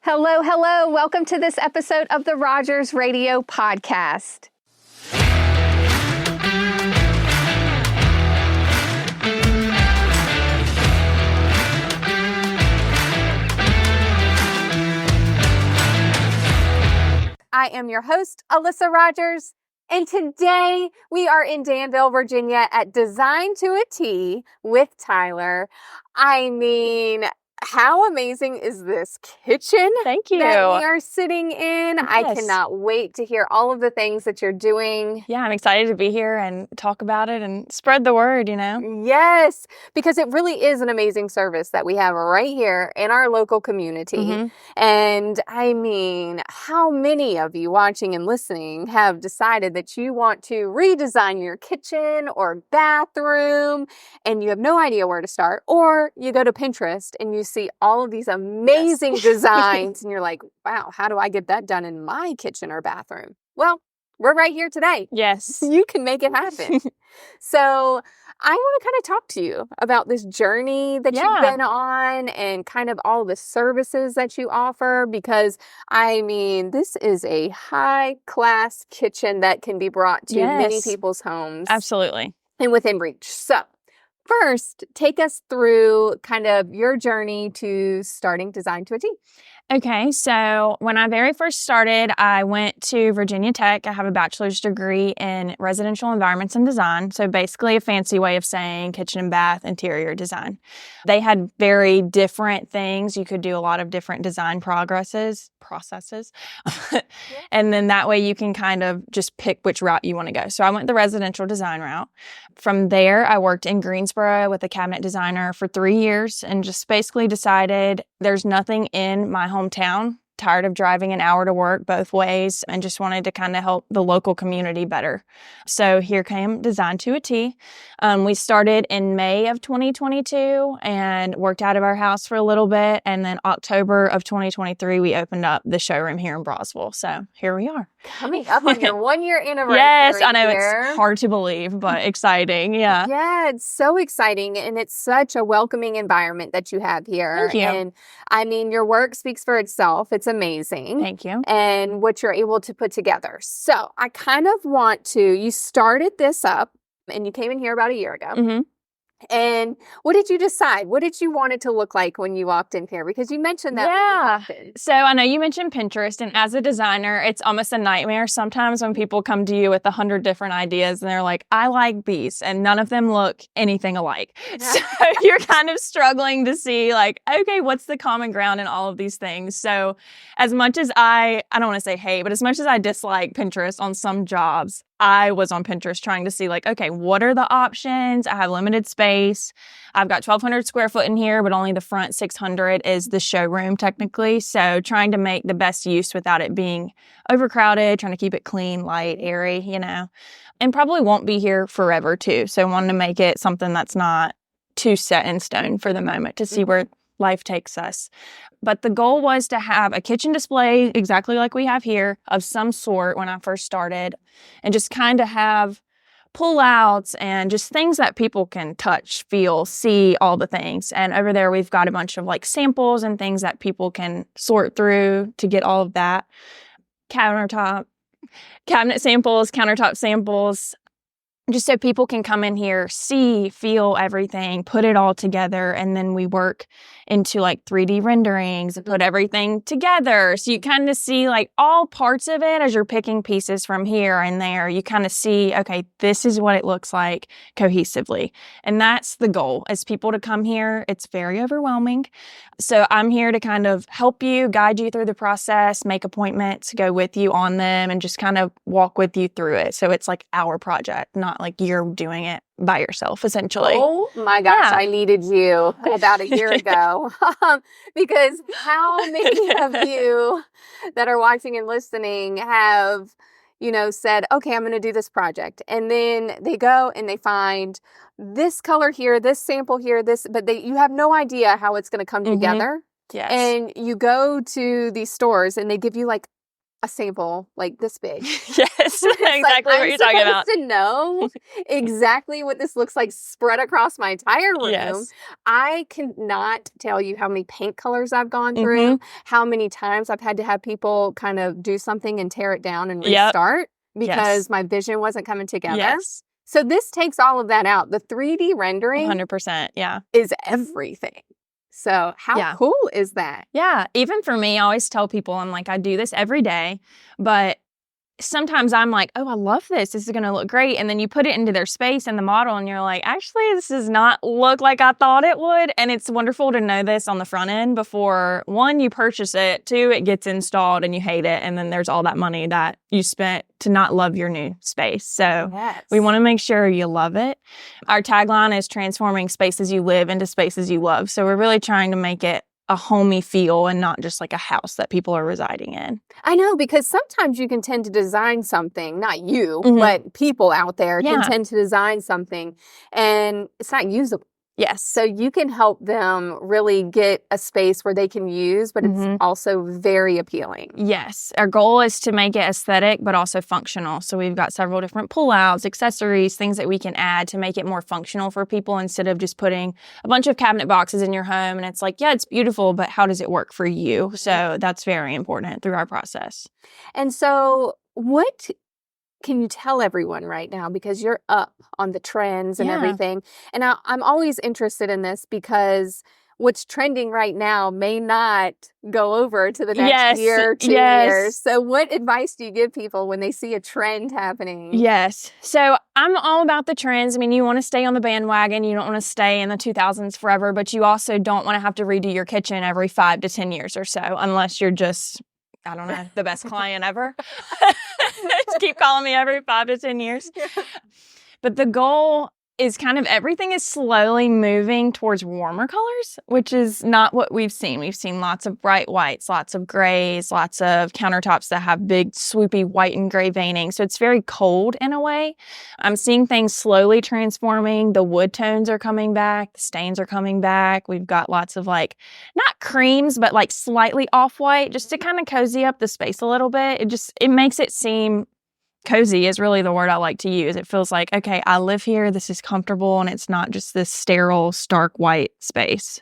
Hello, hello. Welcome to this episode of the Rogers Radio Podcast. I am your host, Alyssa Rogers, and today we are in Danville, Virginia at Design to a T with Tyler. I mean, how amazing is this kitchen Thank you. that we are sitting in? Yes. I cannot wait to hear all of the things that you're doing. Yeah, I'm excited to be here and talk about it and spread the word, Yes, because it really is an amazing service that we have right here in our local community. Mm-hmm. And I mean, how many of you watching and listening have decided that you want to redesign your kitchen or bathroom and you have no idea where to start, or you go to Pinterest and you see all of these amazing designs and you're like, wow, how do I get that done in my kitchen or bathroom? Well, we're right here today. Yes. You can make it happen. So I want to kind of talk to you about this journey that you've been on and kind of all the services that you offer, because I mean, this is a high class kitchen that can be brought to many people's homes. Absolutely. And within reach. So first, take us through kind of your journey to starting Design to a T. Okay, so when I very first started, I went to Virginia Tech. I have a bachelor's degree in residential environments and design. So basically a fancy way of saying kitchen and bath interior design. They had very different things. You could do a lot of different design processes. And then that way you can kind of just pick which route you want to go. So I went the residential design route. From there, I worked in Greensboro with a cabinet designer for 3 years and just basically decided there's nothing in my hometown. Tired of driving an hour to work both ways and just wanted to kind of help the local community better. So here came Design to a T. We started in May of 2022 and worked out of our house for a little bit. And then October of 2023, we opened up the showroom here in Brosville. So here we are. Coming up on your 1 year anniversary. Yes, I know here. It's hard to believe, but exciting. Yeah. Yeah, it's so exciting. And it's such a welcoming environment that you have here. Thank you. And I mean, your work speaks for itself. It's amazing. Thank you. And what you're able to put together. So I kind of want to, you started this up and you came in here about a year ago. Mm-hmm. And what did you decide? What did you want it to look like when you walked in here? Because you mentioned that. Yeah. So I know you mentioned Pinterest, and as a designer, it's almost a nightmare sometimes when people come to you with 100 different ideas and they're like, I like these, and none of them look anything alike. Yeah. So you're kind of struggling to see like, okay, what's the common ground in all of these things? So as much as I don't want to say hate, but as much as I dislike Pinterest on some jobs, I was on Pinterest trying to see like, okay, what are the options? I have limited space. I've got 1,200 square foot in here, but only the front 600 is the showroom technically. So trying to make the best use without it being overcrowded, trying to keep it clean, light, airy, and probably won't be here forever too. So wanting to make it something that's not too set in stone for the moment to see where life takes us. But the goal was to have a kitchen display exactly like we have here of some sort when I first started, and just kind of have pull-outs and just things that people can touch, feel, see, all the things. And over there we've got a bunch of like samples and things that people can sort through to get all of that. Cabinet samples, countertop samples, just so people can come in here, see, feel everything, put it all together, and then we work into like 3D renderings and put everything together. So you kind of see like all parts of it as you're picking pieces from here and there. You kind of see, okay, this is what it looks like cohesively. And that's the goal, is people to come here. It's very overwhelming. So I'm here to kind of help you, guide you through the process, make appointments, go with you on them, and just kind of walk with you through it. So it's like our project, not like you're doing it by yourself, essentially. Oh my gosh, Yeah. I needed you about a year ago. Because how many of you that are watching and listening have, said, okay, I'm going to do this project. And then they go and they find this color here, this sample here, but you have no idea how it's going to come together. Yes. And you go to these stores and they give you like a sample like this big. Yes, exactly Like, what I'm you're talking about. supposed to know exactly what this looks like spread across my entire room. Yes. I cannot tell you how many paint colors I've gone Mm-hmm. through, how many times I've had to have people kind of do something and tear it down and Yep. restart Yes. because my vision wasn't coming together. Yes. So this takes all of that out. The 3D rendering 100%. Yeah. is everything. So how Yeah. cool is that? Yeah. Even for me, I always tell people, I'm like, I do this every day, but sometimes I'm like, oh, I love this. This is going to look great. And then you put it into their space in the model and you're like, actually, this does not look like I thought it would. And it's wonderful to know this on the front end before, one, you purchase it, two, it gets installed and you hate it. And then there's all that money that you spent to not love your new space. So Yes. we want to make sure you love it. Our tagline is transforming spaces you live into spaces you love. So we're really trying to make it a homey feel and not just like a house that people are residing in. I know, because sometimes you can tend to design something, not you, Mhm. but people out there can Yeah. tend to design something and it's not usable. Yes. So you can help them really get a space where they can use, but Mhm. it's also very appealing. Yes. Our goal is to make it aesthetic, but also functional. So we've got several different pullouts, accessories, things that we can add to make it more functional for people instead of just putting a bunch of cabinet boxes in your home. And it's like, yeah, it's beautiful, but how does it work for you? So that's very important through our process. And so what can you tell everyone right now, because you're up on the trends and Yeah. everything? And I'm always interested in this because what's trending right now may not go over to the next Yes, year, 2 yes. years. So what advice do you give people when they see a trend happening? Yes. So I'm all about the trends. I mean, you want to stay on the bandwagon. You don't want to stay in the 2000s forever, but you also don't want to have to redo your kitchen every 5 to 10 years or so, unless you're just, I don't know, the best client ever. Just keep calling me every 5 to 10 years. But the goal is kind of everything is slowly moving towards warmer colors, which is not what we've seen. We've seen lots of bright whites, lots of grays, lots of countertops that have big swoopy white and gray veining. So it's very cold in a way. I'm seeing things slowly transforming. The wood tones are coming back. The stains are coming back. We've got lots of like, not creams, but like slightly off-white just to kind of cozy up the space a little bit. It makes it seem cozy is really the word I like to use. It feels like, okay, I live here, this is comfortable, and it's not just this sterile, stark white space.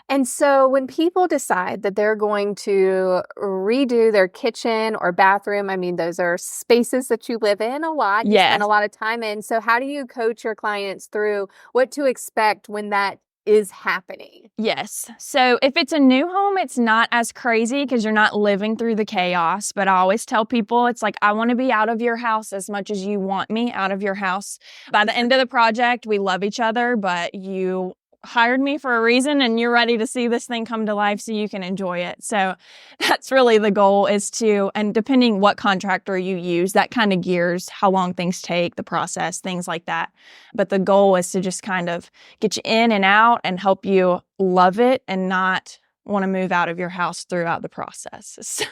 And so when people decide that they're going to redo their kitchen or bathroom, I mean, those are spaces that you live in a lot. You Yes. spend a lot of time in. So how do you coach your clients through what to expect when that is happening? Yes. So if it's a new home, it's not as crazy because you're not living through the chaos. But I always tell people, it's like, I want to be out of your house as much as you want me out of your house. By the end of the project, we love each other, but you hired me for a reason and you're ready to see this thing come to life so you can enjoy it. So that's really the goal is to, and depending what contractor you use, that kind of gears how long things take, the process, things like that. But the goal is to just kind of get you in and out and help you love it and not want to move out of your house throughout the process.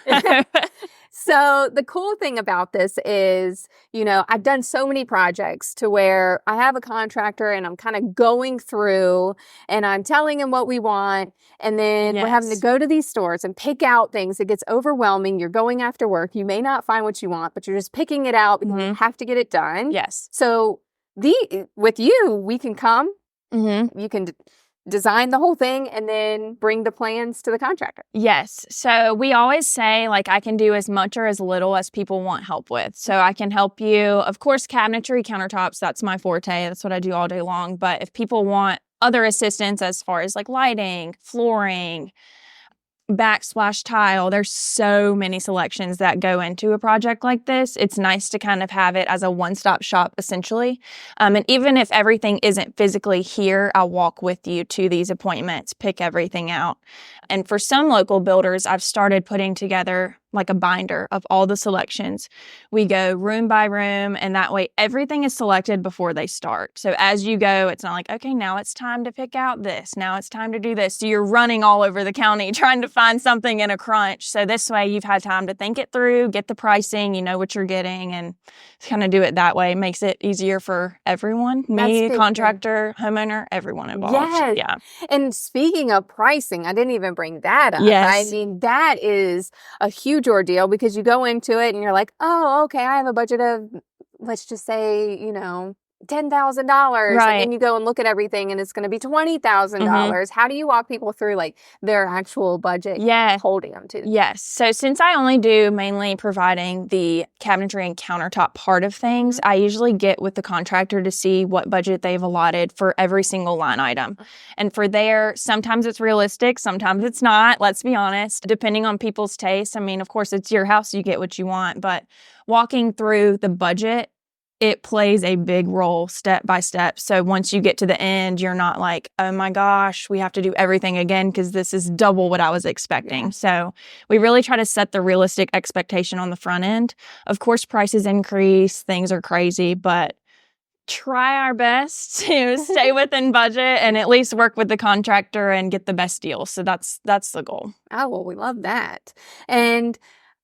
So the cool thing about this is, you know, I've done so many projects to where I have a contractor and I'm kind of going through and I'm telling him what we want. And then we're having to Yes. go to these stores and pick out things. It gets overwhelming. You're going after work. You may not find what you want, but you're just picking it out because you have to get it done. Yes. So with you, we can come, Mm-hmm. you can design the whole thing and then bring the plans to the contractor. Yes. So we always say, like, I can do as much or as little as people want help with. So I can help you, of course, cabinetry, countertops, that's my forte. That's what I do all day long. But if people want other assistance as far as like lighting, flooring, backsplash tile, there's so many selections that go into a project like this. It's nice to kind of have it as a one-stop shop, essentially. And even if everything isn't physically here, I'll walk with you to these appointments, pick everything out. And for some local builders, I've started putting together like a binder of all the selections. We go room by room, and that way everything is selected before they start. So as you go, it's not like, okay, now it's time to pick out this. Now it's time to do this. So you're running all over the county trying to find something in a crunch. So this way you've had time to think it through, get the pricing, you know what you're getting, and kind of do it that way. It makes it easier for everyone. Me, contractor, homeowner, everyone involved. Yes. Yeah. And speaking of pricing, I didn't even bring that up. Yes. I mean, that is a huge huge ordeal because you go into it and you're like, oh, okay, I have a budget of, let's just say, $10,000. And Right. then you go and look at everything and it's going to be $20,000. How do you walk people through like their actual budget? Yeah. Holding them to? Yes. So since I only do mainly providing the cabinetry and countertop part of things, I usually get with the contractor to see what budget they've allotted for every single line item. And for there, sometimes it's realistic, sometimes it's not, let's be honest, depending on people's taste. I mean, of course, it's your house, you get what you want, but walking through the budget, it plays a big role step by step. So once you get to the end, you're not like, oh my gosh, we have to do everything again because this is double what I was expecting. Yeah. So we really try to set the realistic expectation on the front end. Of course, prices increase, things are crazy, but try our best to stay within budget and at least work with the contractor and get the best deal. So that's the goal. Oh, well, we love that. And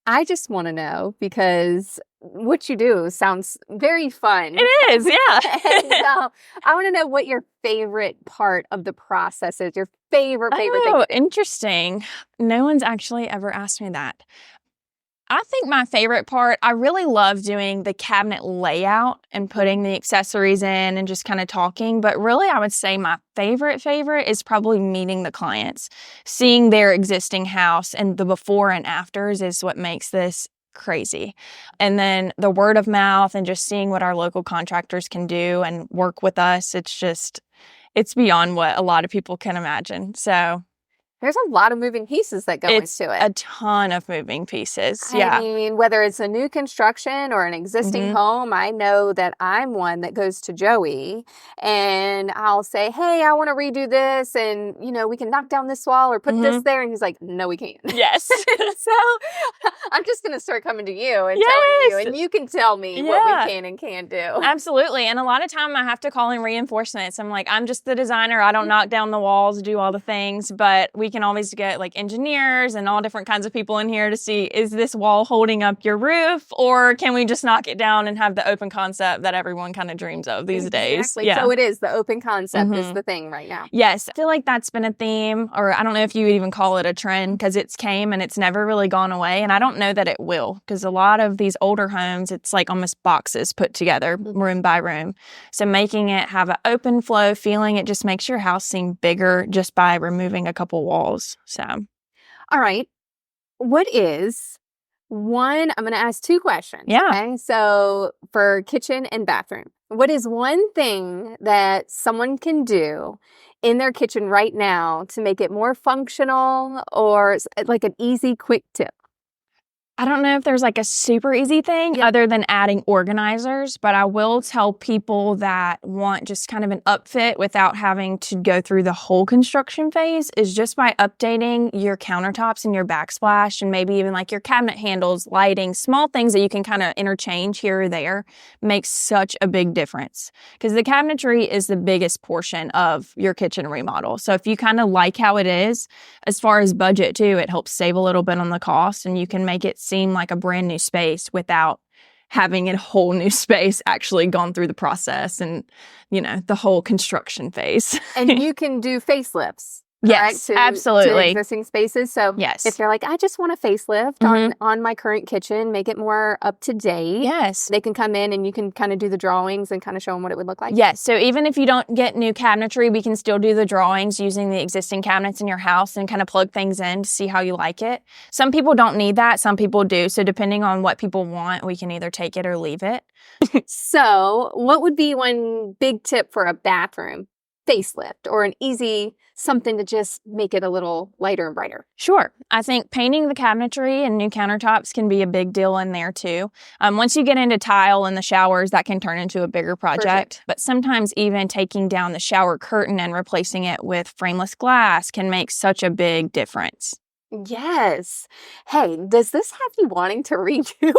I just want to know, because what you do sounds very fun. It is, yeah. And I want to know what your favorite part of the process is, your favorite thing. Oh, interesting. No one's actually ever asked me that. I think my favorite part, I really love doing the cabinet layout and putting the accessories in and just kind of talking. But really, I would say my favorite is probably meeting the clients. Seeing their existing house and the before and afters is what makes this crazy. And then the word of mouth and just seeing what our local contractors can do and work with us. It's beyond what a lot of people can imagine. So there's a lot of moving pieces that go into it. A ton of moving pieces. I mean, whether it's a new construction or an existing home, I know that I'm one that goes to Joey and I'll say, hey, I want to redo this and, we can knock down this wall or put this there. And he's like, no, we can't. Yes. So I'm just going to start coming to you and telling you, and you can tell me what we can and can't do. Absolutely. And a lot of time I have to call in reinforcements. I'm like, I'm just the designer. I don't knock down the walls, do all the things, but we can always get like engineers and all different kinds of people in here to see, is this wall holding up your roof, or can we just knock it down and have the open concept that everyone kind of dreams of these days? Yeah. So it is, the open concept is the thing right now. Yes. I feel like that's been a theme, or I don't know if you would even call it a trend, because it's came and it's never really gone away. And I don't know that it will, because a lot of these older homes, it's like almost boxes put together room by room. So making it have an open flow feeling, it just makes your house seem bigger just by removing a couple walls. So, all right. What is one? I'm going to ask two questions. Yeah. Okay. So for kitchen and bathroom, what is one thing that someone can do in their kitchen right now to make it more functional, or like an easy, quick tip? I don't know if there's like a super easy thing other than adding organizers, but I will tell people that want just kind of an upfit without having to go through the whole construction phase is just by updating your countertops and your backsplash and maybe even like your cabinet handles, lighting, small things that you can kind of interchange here or there makes such a big difference, because the cabinetry is the biggest portion of your kitchen remodel. So if you kind of like how it is, as far as budget too, it helps save a little bit on the cost and you can make it seem like a brand new space without having a whole new space actually gone through the process and, the whole construction phase. And you can do facelifts. Yes, absolutely. To existing spaces. So if you're like, I just want a facelift on my current kitchen, make it more up to date. Yes. They can come in and you can kind of do the drawings and kind of show them what it would look like. Yes. So even if you don't get new cabinetry, we can still do the drawings using the existing cabinets in your house and kind of plug things in to see how you like it. Some people don't need that. Some people do. So depending on what people want, we can either take it or leave it. So what would be one big tip for a bathroom facelift, or an easy something to just make it a little lighter and brighter? Sure. I think painting the cabinetry and new countertops can be a big deal in there too. Once you get into tile in the showers, that can turn into a bigger project. Perfect. But sometimes even taking down the shower curtain and replacing it with frameless glass can make such a big difference. Yes. Hey, does this have you wanting to redo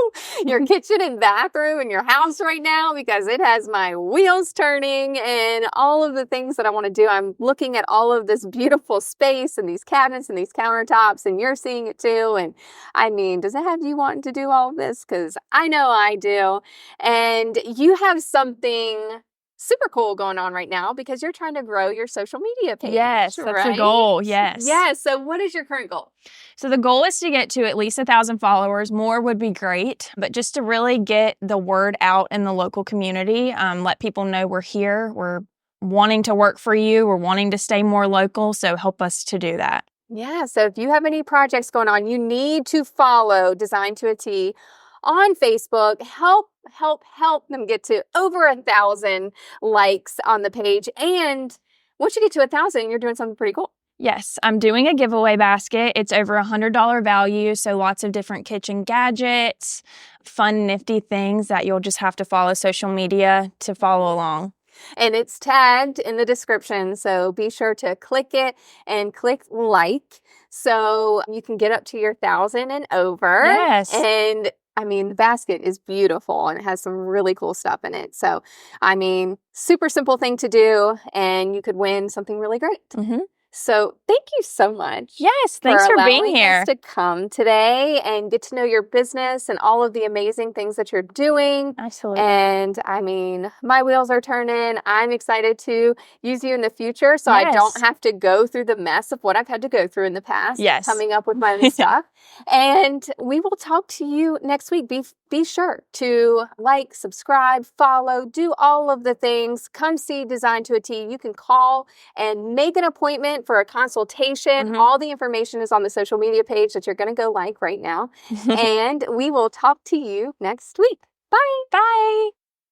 your kitchen and bathroom in your house right now? Because it has my wheels turning and all of the things that I want to do. I'm looking at all of this beautiful space and these cabinets and these countertops, and you're seeing it too. And I mean, does it have you wanting to do all of this? Because I know I do. And you have something super cool going on right now because you're trying to grow your social media page. Yes, that's the right? goal. Yes. Yeah. So what is your current goal? So the goal is to get to at least 1,000 followers. More would be great, but just to really get the word out in the local community, let people know we're here, we're wanting to work for you, we're wanting to stay more local. So help us to do that. Yeah. So if you have any projects going on, you need to follow Design to a T on Facebook. Help them get to over 1,000 likes on the page. And once you get to 1,000, you're doing something pretty cool. Yes, I'm doing a giveaway basket. It's over $100 value, so lots of different kitchen gadgets, fun, nifty things that you'll just have to follow social media to follow along. And it's tagged in the description, so be sure to click it and click like so you can get up to your 1,000 and over. Yes. And I mean, the basket is beautiful and it has some really cool stuff in it. So, I mean, super simple thing to do, and you could win something really great. Mm-hmm. So thank you so much. Yes, thanks for being allowing here. us to come today and get to know your business and all of the amazing things that you're doing. Absolutely. And I mean, my wheels are turning. I'm excited to use you in the future so I don't Yes. have to go through the mess of what I've had to go through in the past. Yes. Coming up with my own stuff. And we will talk to you next week. Be sure to like, subscribe, follow, do all of the things. Come see Design to a T. You can call and make an appointment for a consultation. Mhm. All the information is on the social media page that you're going to go like right now. And we will talk to you next week. Bye. Bye.